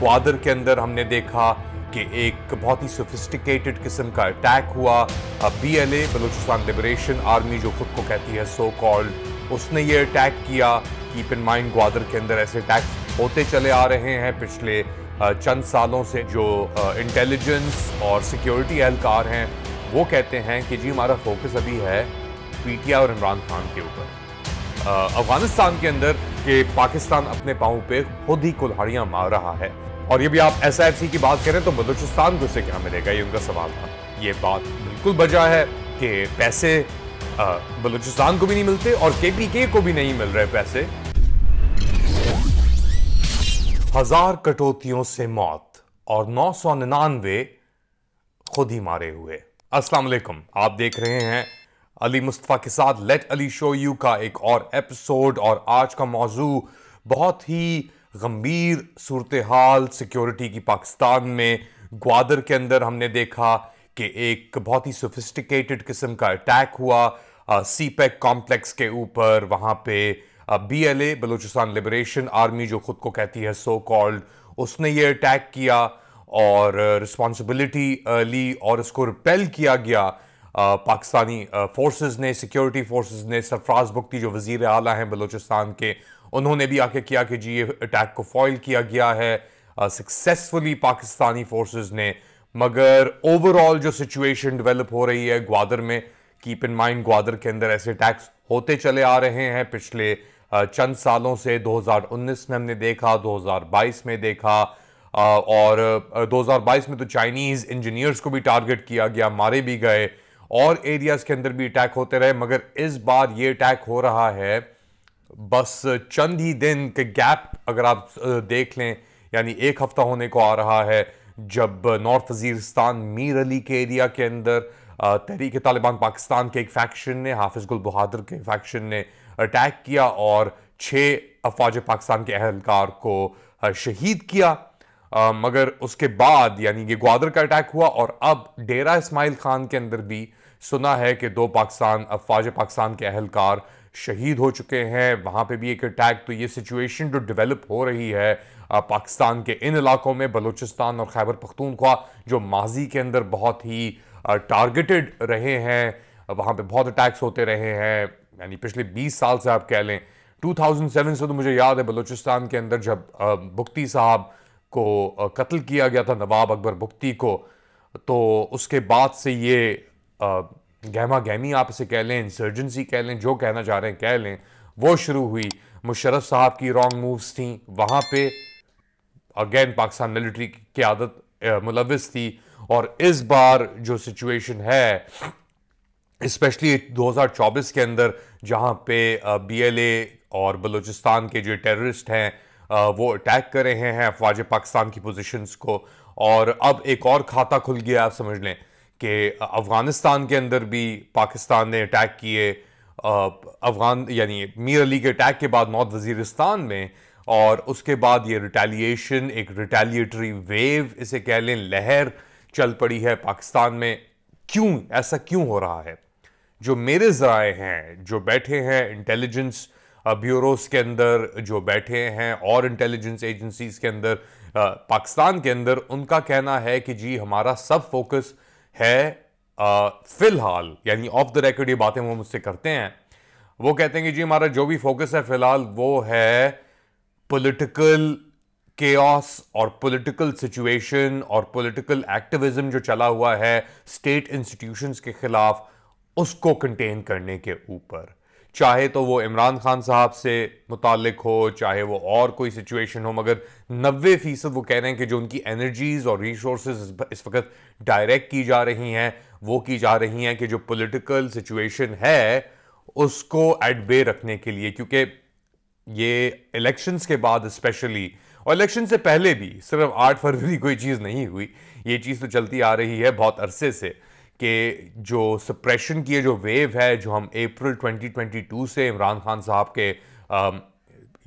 ग्वादर के अंदर हमने देखा कि एक बहुत ही सोफिस्टिकेटेड किस्म का अटैक हुआ। BLA बलूचिस्तान लिबरेशन आर्मी जो खुद को कहती है सो कॉल्ड, उसने ये अटैक किया। कीप इन माइंड ग्वादर के अंदर ऐसे अटैक होते चले आ रहे हैं पिछले चंद सालों से। जो इंटेलिजेंस और सिक्योरिटी एहलकार हैं वो कहते हैं कि जी हमारा फोकस अभी है PTI और इमरान खान के ऊपर। अफगानिस्तान के अंदर कि पाकिस्तान अपने पांव पे खुद ही कुल्हाड़ियां मार रहा है। और ये भी आप SIFC की बात करें तो बलूचिस्तान को से क्या मिलेगा, ये उनका सवाल था। ये बात बिल्कुल वजह है कि पैसे बलूचिस्तान को भी नहीं मिलते और KPK को भी नहीं मिल रहे पैसे। 1000 कटौतियों से मौत और 999 खुद ही मारे हुए। अस्सलाम वालेकुम, आप देख रहे हैं अली मुस्तफ़ा के साथ लेट अली शो यू का एक और एपिसोड। और आज का मौजू बहुत ही गंभीर सूरत हाल सिक्योरिटी की पाकिस्तान में। ग्वादर के अंदर हमने देखा कि एक बहुत ही सोफिस्टिकेटेड किस्म का अटैक हुआ CPEC कॉम्प्लेक्स के ऊपर। वहाँ पे BLA बलूचिस्तान लिबरेशन आर्मी जो खुद को कहती है सो कॉल्ड, उसने ये अटैक किया और रिस्पॉन्सिबिलिटी ली और इसको रिपेल किया गया पाकिस्तानी फोर्सेस ने, सिक्योरिटी फोर्सेस ने। सरफराज बुख्ती जो वजीर आला हैं बलूचिस्तान के, उन्होंने भी आके किया कि जी ये अटैक को फॉइल किया गया है सक्सेसफुली पाकिस्तानी फोर्सेस ने। मगर ओवरऑल जो सिचुएशन डेवलप हो रही है ग्वादर में, कीप इन माइंड ग्वादर के अंदर ऐसे अटैक्स होते चले आ रहे हैं पिछले चंद सालों से। 2019 में हमने देखा, 2022 में देखा और 2022 में तो चाइनीज इंजीनियर्स को भी टारगेट किया गया, मारे भी गए और एरियाज के अंदर भी अटैक होते रहे। मगर इस बार ये अटैक हो रहा है बस चंद ही दिन के गैप अगर आप देख लें, यानी एक हफ्ता होने को आ रहा है जब नॉर्थ वजीरिस्तान मीर अली के एरिया के अंदर तहरीक तालिबान पाकिस्तान के एक फैक्शन ने, हाफिज गुल बहादुर के फैक्शन ने अटैक किया और 6 अफवाज पाकिस्तान के अहलकार को शहीद किया। मगर उसके बाद यानी कि ग्वादर का अटैक हुआ और अब डेरा इस्माइल खान के अंदर भी सुना है कि 2 अफवाज पाकिस्तान के अहलकार शहीद हो चुके हैं। वहाँ पे भी एक अटैक। तो ये सिचुएशन जो डेवलप हो रही है पाकिस्तान के इन इलाकों में, बलूचिस्तान और खैबर पख्तूनख्वा जो माजी के अंदर बहुत ही टारगेटेड रहे हैं, वहाँ पे बहुत अटैक्स होते रहे हैं। यानी पिछले 20 साल से आप कह लें, 2007 से तो मुझे याद है बलूचिस्तान के अंदर जब बुख्ती साहब को कत्ल किया गया था, नवाब अकबर बुख्ती को, तो उसके बाद से ये गहमा गहमी आप इसे कह लें, इंसर्जेंसी कह लें, जो कहना चाह रहे हैं कह लें, वो शुरू हुई। मुशर्रफ साहब की रॉन्ग मूव्स थी, वहाँ पे अगेन पाकिस्तान मिलिट्री की क़यादत मुलविस थी। और इस बार जो सिचुएशन है स्पेशली 2024 के अंदर जहाँ पे BLA और बलूचिस्तान के जो टेररिस्ट हैं वो अटैक कर रहे हैं अफवाज पाकिस्तान की पोजीशंस को। और अब एक और खाता खुल गया, आप समझ लें कि अफगानिस्तान के अंदर भी पाकिस्तान ने अटैक किए अफगान यानी मीर अली के अटैक के बाद नॉर्थ वजीरिस्तान में। और उसके बाद ये रिटेलिएशन, एक रिटेलिएटरी वेव इसे कह लें, लहर चल पड़ी है पाकिस्तान में। क्यों ऐसा क्यों हो रहा है? जो मेरे ज़राए हैं, जो बैठे हैं इंटेलिजेंस ब्यूरोस के अंदर, जो बैठे हैं और इंटेलिजेंस एजेंसीज के अंदर पाकिस्तान के अंदर, उनका कहना है कि जी हमारा सब फोकस है फिलहाल, यानी ऑफ द रिकॉर्ड ये बातें वो मुझसे करते हैं। वो कहते हैं कि जी हमारा जो भी फोकस है फिलहाल वो है पॉलिटिकल केओस और पॉलिटिकल सिचुएशन और पॉलिटिकल एक्टिविज्म जो चला हुआ है स्टेट इंस्टीट्यूशंस के खिलाफ, उसको कंटेन करने के ऊपर। चाहे तो वो इमरान खान साहब से मुतालिक हो, चाहे वो और कोई सिचुएशन हो, मगर 90% वो कह रहे हैं कि जो उनकी एनर्जीज और रिसोर्सेज इस वक्त डायरेक्ट की जा रही हैं वो की जा रही हैं कि जो पॉलिटिकल सिचुएशन है उसको एट बे रखने के लिए। क्योंकि ये इलेक्शंस के बाद स्पेशली, और इलेक्शन से पहले भी, सिर्फ 8 फरवरी कोई चीज़ नहीं हुई, ये चीज़ तो चलती आ रही है बहुत अरसे से, कि जो सप्रेशन की जो वेव है, जो हम अप्रैल 2022 से इमरान खान साहब के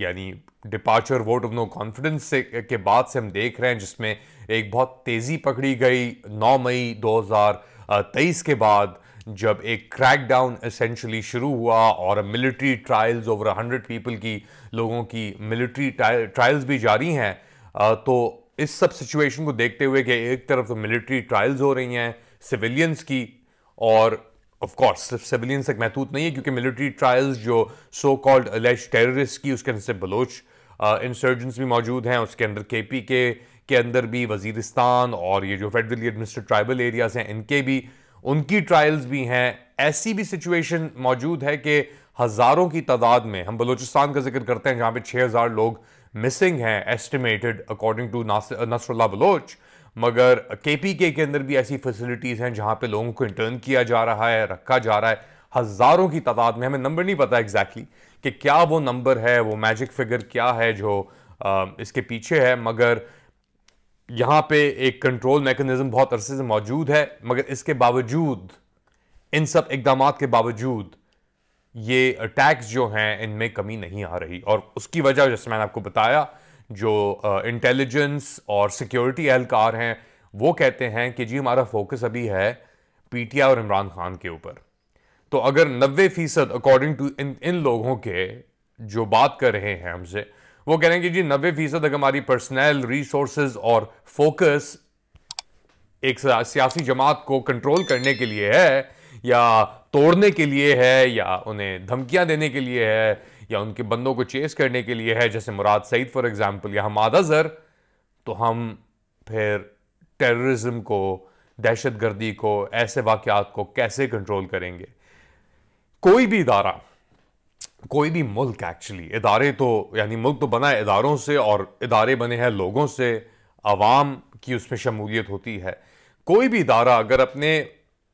यानी departure vote of no confidence से के बाद से हम देख रहे हैं, जिसमें एक बहुत तेज़ी पकड़ी गई 9 मई 2023 के बाद, जब एक क्रैकडाउन एसेंशली शुरू हुआ और मिलिट्री ट्रायल्स ओवर 100 पीपल की, लोगों की मिलिट्री ट्रायल्स भी जारी हैं। तो इस सब सिचुएशन को देखते हुए कि एक तरफ तो मिलिट्री ट्रायल्स हो रही हैं सिविलियंस की, और ऑफ कोर्स सिर्फ सिविलियंस तक महदूद नहीं है, क्योंकि मिलिट्री ट्रायल्स जो सो कॉल्ड अलेज्ड टेररिस्ट की, उसके अंदर से बलोच इंसर्जेंट्स भी मौजूद हैं, उसके अंदर केपीके के अंदर भी वजीरिस्तान और ये जो फेडरली एडमिनिस्ट्रेटेड ट्राइबल एरियाज हैं इनके भी, उनकी ट्रायल्स भी हैं। ऐसी भी सिचुएशन मौजूद है कि हज़ारों की तादाद में, हम बलूचिस्तान का जिक्र करते हैं जहाँ पे 6000 लोग मिसिंग हैं estimated according to Nasrullah Baloch, मगर केपीके के अंदर भी ऐसी फैसिलिटीज़ हैं जहाँ पे लोगों को इंटर्न किया जा रहा है, रखा जा रहा है हज़ारों की तादाद में। हमें नंबर नहीं पता एग्जैक्टली कि क्या वो नंबर है, वो मैजिक फिगर क्या है जो इसके पीछे है, मगर यहाँ पे एक कंट्रोल मैकेनिज्म बहुत अरसे से मौजूद है। मगर इसके बावजूद, इन सब इकदाम के बावजूद, ये अटैक्स जो हैं इनमें कमी नहीं आ रही। और उसकी वजह जैसे मैंने आपको बताया, जो इंटेलिजेंस और सिक्योरिटी एहलकार हैं वो कहते हैं कि जी हमारा फोकस अभी है पीटीआई और इमरान खान के ऊपर। तो अगर 90% अकॉर्डिंग टू इन लोगों के जो बात कर रहे हैं हमसे, वो कह रहे हैं कि जी 90% अगर हमारी पर्सनल रिसोर्सेज और फोकस एक सियासी जमात को कंट्रोल करने के लिए है, या तोड़ने के लिए है, या उन्हें धमकियां देने के लिए है, या उनके बंदों को चेस करने के लिए है, जैसे मुराद सईद फॉर एग्जांपल या हमाद अजहर, तो हम फिर टेररिज्म को, दहशतगर्दी को, ऐसे वाकयात को कैसे कंट्रोल करेंगे? कोई भी इदारा, कोई भी मुल्क, एक्चुअली इदारे तो यानी मुल्क तो बना है इदारों से और इदारे बने हैं लोगों से, आवाम की उसमें शमूलियत होती है। कोई भी इदारा अगर अपने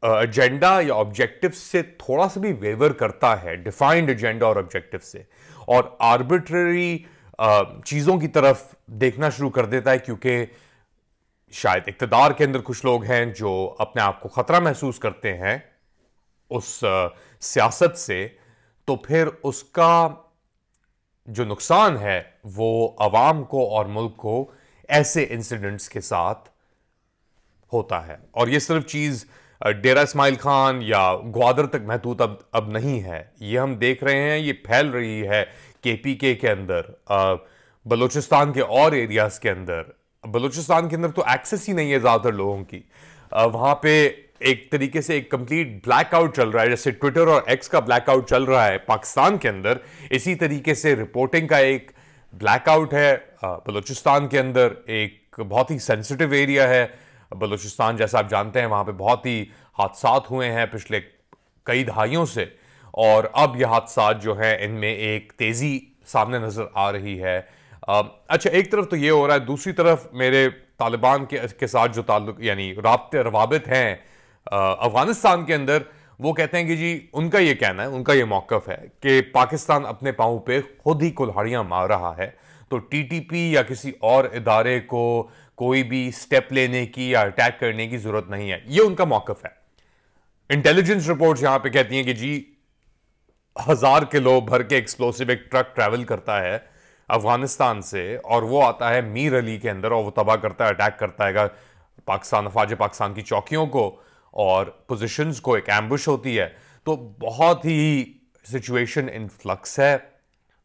एजेंडा या ऑब्जेक्टिव से थोड़ा सा भी वेवर करता है, डिफाइंड एजेंडा और ऑब्जेक्टिव से, और आर्बिट्ररी चीज़ों की तरफ देखना शुरू कर देता है, क्योंकि शायद इक़्तिदार के अंदर कुछ लोग हैं जो अपने आप को ख़तरा महसूस करते हैं उस सियासत से, तो फिर उसका जो नुकसान है वो अवाम को और मुल्क को ऐसे इंसिडेंट्स के साथ होता है। और ये सिर्फ चीज़ डेरा इस्माइल खान या ग्वादर तक महदूद अब नहीं है, ये हम देख रहे हैं, ये फैल रही है केपीके के अंदर, बलूचिस्तान के और एरियाज के अंदर। बलूचिस्तान के अंदर तो एक्सेस ही नहीं है ज़्यादातर लोगों की, वहाँ पे एक तरीके से एक कंप्लीट ब्लैकआउट चल रहा है, जैसे ट्विटर और एक्स का ब्लैकआउट चल रहा है पाकिस्तान के अंदर, इसी तरीके से रिपोर्टिंग का एक ब्लैकआउट है बलूचिस्तान के अंदर। एक बहुत ही सेंसिटिव एरिया है बलूचिस्तान, जैसा आप जानते हैं वहाँ पे बहुत ही हादसात हुए हैं पिछले कई दहाइयों से, और अब यह हादसात जो हैं इनमें एक तेज़ी सामने नज़र आ रही है। अच्छा, एक तरफ तो ये हो रहा है, दूसरी तरफ मेरे तालिबान के साथ जो ताल्लुक यानी राब्ते रवाबित हैं अफगानिस्तान के अंदर, वो कहते हैं कि जी उनका ये कहना है, उनका ये मौक़िफ़ है कि पाकिस्तान अपने पाँव पे खुद ही कुल्हाड़ियाँ मार रहा है, तो टीटीपी या किसी और इदारे को कोई भी स्टेप लेने की या अटैक करने की ज़रूरत नहीं है, ये उनका मौक़िफ़ है। इंटेलिजेंस रिपोर्ट्स यहाँ पे कहती हैं कि जी 1000 किलो भर के एक्सप्लोसिव एक ट्रक ट्रैवल करता है अफगानिस्तान से, और वो आता है मीर अली के अंदर, और वो तबाह करता है, अटैक करता है पाकिस्तान, अफवाज पाकिस्तान की चौकियों को और पोजीशंस को, एक एम्बुश होती है। तो बहुत ही सिचुएशन इन फ्लक्स है,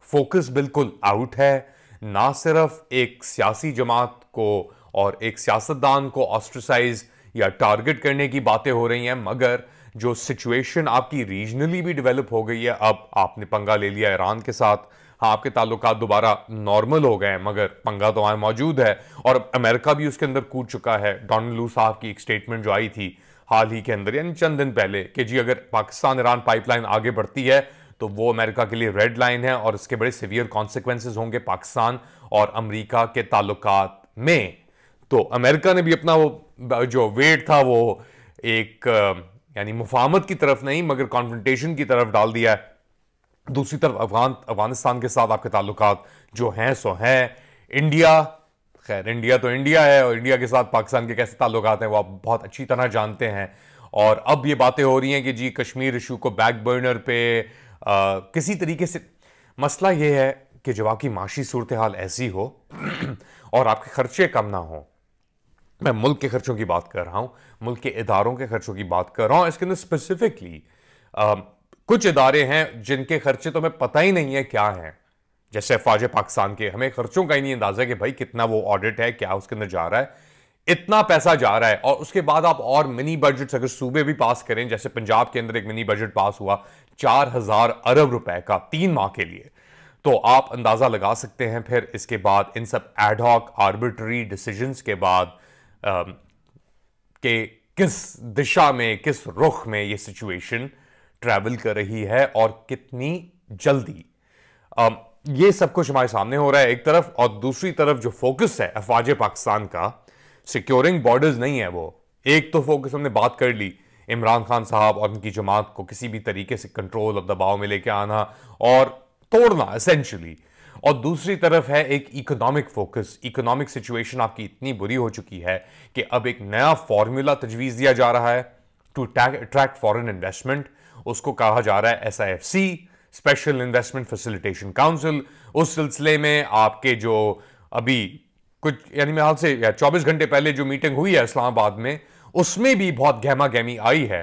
फोकस बिल्कुल आउट है। ना सिर्फ एक सियासी जमात को और एक सियासतदान को ऑस्ट्रेसाइज या टारगेट करने की बातें हो रही हैं, मगर जो सिचुएशन आपकी रीजनली भी डेवलप हो गई है, अब आपने पंगा ले लिया ईरान के साथ, हाँ आपके ताल्लुकात दोबारा नॉर्मल हो गए हैं, मगर पंगा तो वहाँ मौजूद है, और अमेरिका भी उसके अंदर कूद चुका है। डोनाल्ड लू साहब की एक स्टेटमेंट जो आई थी हाल ही के अंदर, यानी चंद दिन पहले, कि जी अगर पाकिस्तान ईरान पाइपलाइन आगे बढ़ती है तो वो अमेरिका के लिए रेड लाइन है, और इसके बड़े सीवियर कॉन्सिक्वेंसेज होंगे पाकिस्तान और अमेरिका के ताल्लुकात में। तो अमेरिका ने भी अपना वो जो वेट था वो एक यानी मुफाहमत की तरफ नहीं मगर कॉन्फ्रंटेशन की तरफ डाल दिया है। दूसरी तरफ अफगानिस्तान के साथ आपके ताल्लुकात जो हैं सो हैं। इंडिया, खैर इंडिया तो इंडिया है, और इंडिया के साथ पाकिस्तान के कैसे ताल्लुकात हैं वो आप बहुत अच्छी तरह जानते हैं। और अब ये बातें हो रही हैं कि जी कश्मीर इशू को बैक बर्नर पे किसी तरीके से, मसला ये है कि जब आपकी माशी सूरत हाल ऐसी हो और आपके खर्चे कम ना हो, मैं मुल्क के खर्चों की बात कर रहा हूं, मुल्क के इदारों के खर्चों की बात कर रहा हूं, इसके अंदर स्पेसिफिकली कुछ इदारे हैं जिनके खर्चे तो हमें पता ही नहीं है क्या हैं, जैसे अफवाज पाकिस्तान के, हमें खर्चों का ही नहीं अंदाजा कि भाई कितना वो ऑडिट है, क्या उसके अंदर जा रहा है, इतना पैसा जा रहा है। और उसके बाद आप और मिनी बजट अगर सूबे भी पास करें, जैसे पंजाब के अंदर एक मिनी बजट पास हुआ 4,000 अरब रुपए का 3 माह के लिए, तो आप अंदाजा लगा सकते हैं फिर इसके बाद इन सब एडहॉक आर्बिट्री डिसीजंस के बाद कि किस दिशा में, किस रुख में ये सिचुएशन ट्रैवल कर रही है और कितनी जल्दी। ये सब कुछ हमारे सामने हो रहा है एक तरफ, और दूसरी तरफ जो फोकस है अफवाज पाकिस्तान का, सिक्योरिंग बॉर्डर्स नहीं है वो। एक तो फोकस हमने बात कर ली, इमरान खान साहब और उनकी जमात को किसी भी तरीके से कंट्रोल और दबाव में लेके आना और तोड़ना एसेंशियली, और दूसरी तरफ है एक इकोनॉमिक फोकस। इकोनॉमिक सिचुएशन आपकी इतनी बुरी हो चुकी है कि अब एक नया फॉर्मूला तजवीज दिया जा रहा है टू अट्रैक्ट फॉरेन इन्वेस्टमेंट। उसको कहा जा रहा है SIFC, special investment facilitation council. उस सिलसिले में आपके जो अभी कुछ यानी मेरे हाल से 24 घंटे पहले जो मीटिंग हुई है इस्लामाबाद में, उसमें भी बहुत गहमा गहमी आई है।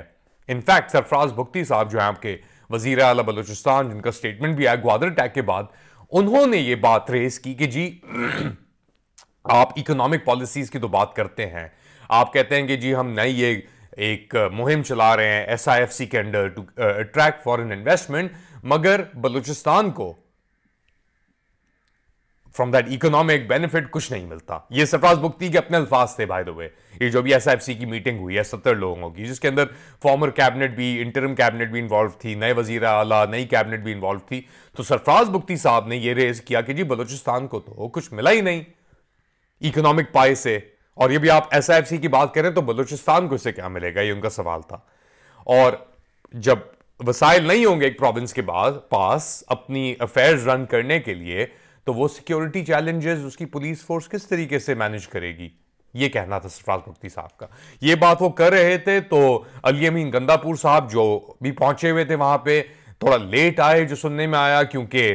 इनफैक्ट सरफराज भुगती साहब जो है आपके वजीर आला बलूचिस्तान, जिनका स्टेटमेंट भी आया ग्वादर अटैक के बाद, उन्होंने ये बात रेज की कि जी आप इकोनॉमिक पॉलिसीज की तो बात करते हैं, आप कहते हैं कि जी हम नई ये एक मुहिम चला रहे हैं SIFC के under to attract foreign investment, मगर बलूचिस्तान को फ्रॉम दैट इकोनॉमिक बेनिफिट कुछ नहीं मिलता। ये सरफराज भुगती के अपने अल्फाज थे बाय द वे। ये जो भी SIFC की मीटिंग हुई है 70 लोगों की, जिसके अंदर फॉर्मर कैबिनेट भी, इंटरिम कैबिनेट भी इन्वॉल्व थी, नए वजीर आला, नई कैबिनेट भी इन्वॉल्व थी। तो सरफराज भुगती साहब ने ये रेज किया कि जी बलूचिस्तान को तो कुछ मिला ही नहीं इकोनॉमिक पाई से, और ये भी आप SIFC की बात करें तो बलूचिस्तान को इससे क्या मिलेगा, ये उनका सवाल था। और जब वसाइल नहीं होंगे एक प्रोविंस के पास अपनी अफेयर्स रन करने के लिए, तो वो सिक्योरिटी चैलेंजेस उसकी पुलिस फोर्स किस तरीके से मैनेज करेगी, ये कहना था सरफराज भुगती साहब का। ये बात वो कर रहे थे तो अली अमीन गंदापुर साहब जो भी पहुंचे हुए थे वहां पे, थोड़ा लेट आए जो सुनने में आया, क्योंकि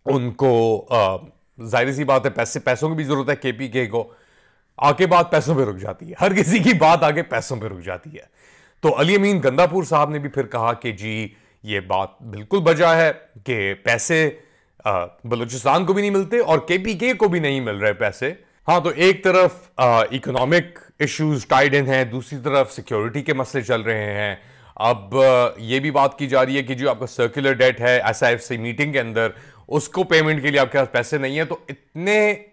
उनको जाहिर सी बात है पैसों की भी जरूरत है। KPK को आके बात पैसों पे रुक जाती है, हर किसी की बात आगे पैसों पे रुक जाती है। तो अली अमीन गंदापुर साहब ने भी फिर कहा कि जी ये बात बिल्कुल बजा है कि पैसे बलूचिस्तान को भी नहीं मिलते और KPK को भी नहीं मिल रहे पैसे। हाँ, तो एक तरफ इकोनॉमिक इश्यूज टाइड इन है, दूसरी तरफ सिक्योरिटी के मसले चल रहे हैं। अब ये भी बात की जा रही है कि जो आपका सर्कुलर डेट है SIFC मीटिंग के अंदर, उसको पेमेंट के लिए आपके पास पैसे नहीं है। तो इतने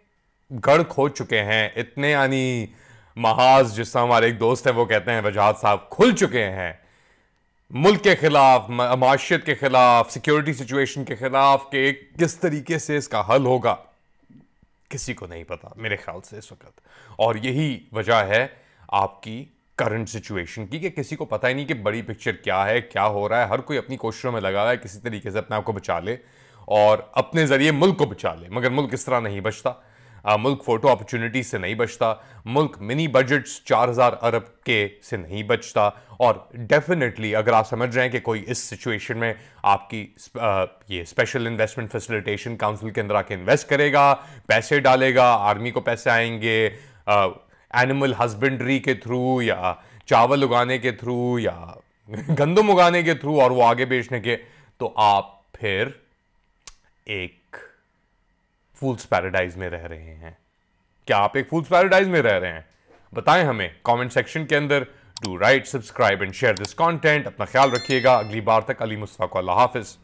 गढ़ खोद चुके हैं, इतने यानी महाज, जिस तरह हमारे एक दोस्त हैं वो कहते हैं, वजाहत साहब, खुल चुके हैं मुल्क के खिलाफ, माशियत के खिलाफ, सिक्योरिटी सिचुएशन के खिलाफ, कि किस तरीके से इसका हल होगा किसी को नहीं पता मेरे ख्याल से इस वक्त। और यही वजह है आपकी करंट सिचुएशन की कि किसी को पता ही नहीं कि बड़ी पिक्चर क्या है, क्या हो रहा है। हर कोई अपनी कोशिशों में लगा हुआ है किसी तरीके से अपने आप को बचा ले और अपने जरिए मुल्क को बचा ले, मगर मुल्क इस तरह नहीं बचता। मुल्क फोटो अपॉर्चुनिटी से नहीं बचता, मुल्क मिनी बजट्स 4,000 अरब के से नहीं बचता। और डेफिनेटली अगर आप समझ रहे हैं कि कोई इस सिचुएशन में आपकी ये स्पेशल इन्वेस्टमेंट फैसिलिटेशन काउंसिल के अंदर आके इन्वेस्ट करेगा, पैसे डालेगा, आर्मी को पैसे आएंगे, एनिमल हस्बेंड्री के थ्रू या चावल उगाने के थ्रू या गंदम उगाने के थ्रू और वो आगे बेचने के, तो आप फिर एक फूल्स पैराडाइज में रह रहे हैं। क्या आप एक फूल्स पैराडाइज में रह रहे हैं? बताएं हमें कमेंट सेक्शन के अंदर। Do right, subscribe and share this content. अपना ख्याल रखिएगा। अगली बार तक अली मुस्तफा को अल्लाह हाफिज।